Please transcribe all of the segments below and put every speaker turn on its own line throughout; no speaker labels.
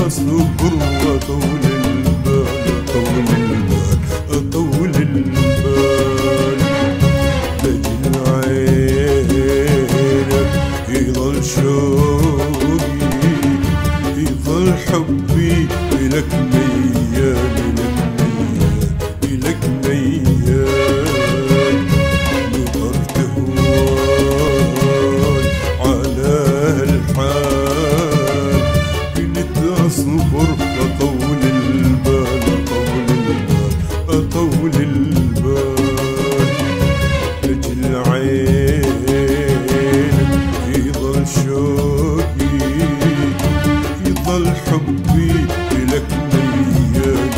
أصبر وأطول البال، أطول البال، أطول البال. لأجل عينك يظل شوقي، يظل حبي إلك ميال، إلك ميال. نظرت هواي على هالحال، كنت أصبر أطول البال، أطول البال، أطول البال. لأجل عينك يظل شوقي، يظل حبي إلك ميال،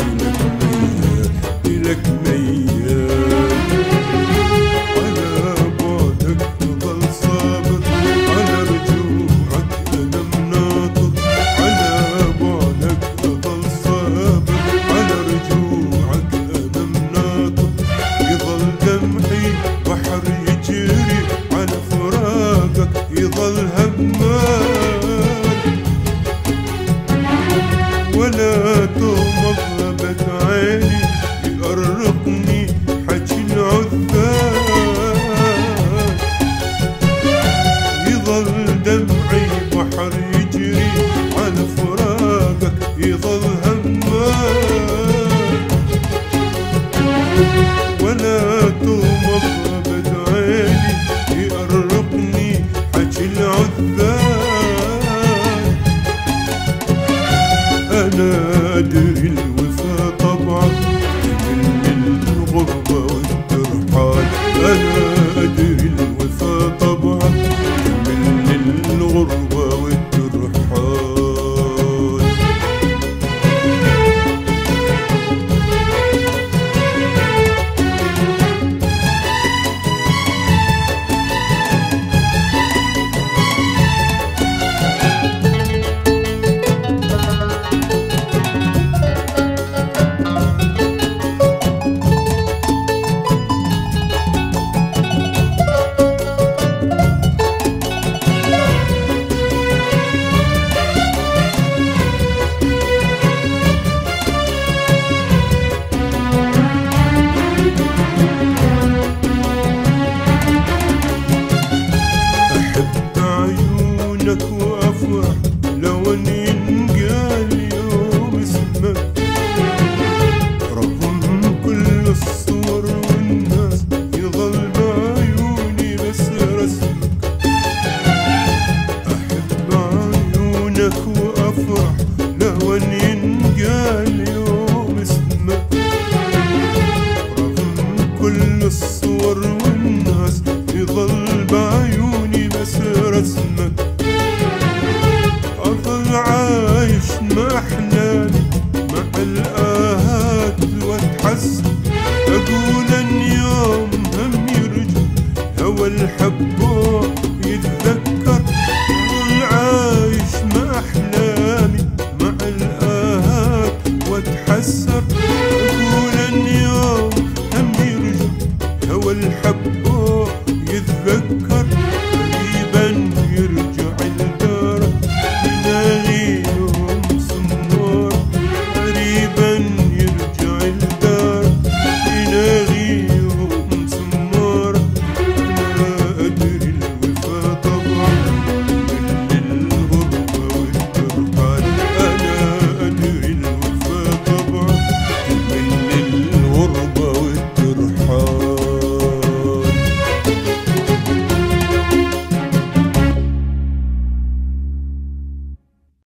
إلك ميال. على بعدك ظل صابر، على رجوعك أنا مناطر. على بعدك ظل صابر، على رجوعك أنا مناطر. يظل دمعي بحر يجري على فراقك، يظل همال. ولا تغمض أبد عيني يقرقني حكي العذاب. يظل دمعي بحر يجري على فراقك، يظل همال. ولا تغمض أبد عيني يقرقني حكي العذاب. أنا أدري الوفا طبعك من الغربة والترحال. أنا أدري الوفا طبعك من الغربة والترحال. وأفرح لو أن ينقال يوم اسمك، رغم كل الصور والناس يظل بعيوني بس رسمك. أحب عيونك وأفرح لو أن ينقال يوم اسمك، رغم كل الصور والناس يظل بعيوني بس رسمك. أظل عايش مع أحلامي مع الآهات وأتحسن، أقول أن يوم هم يرجع هوى الحبوب يتذكر. أظل عايش مع أحلامي مع الآهات وأتحسر، أقول أن يوم هم يرجع هوى الحبوب يتذكر. قريبا يرجع الدار يناغيهم سمار، قريبا يرجع الدار يناغيهم سمار. أنا أدري الوفا طبعا من الغربة والترحال. أنا أدري الوفا طبعا من الغربة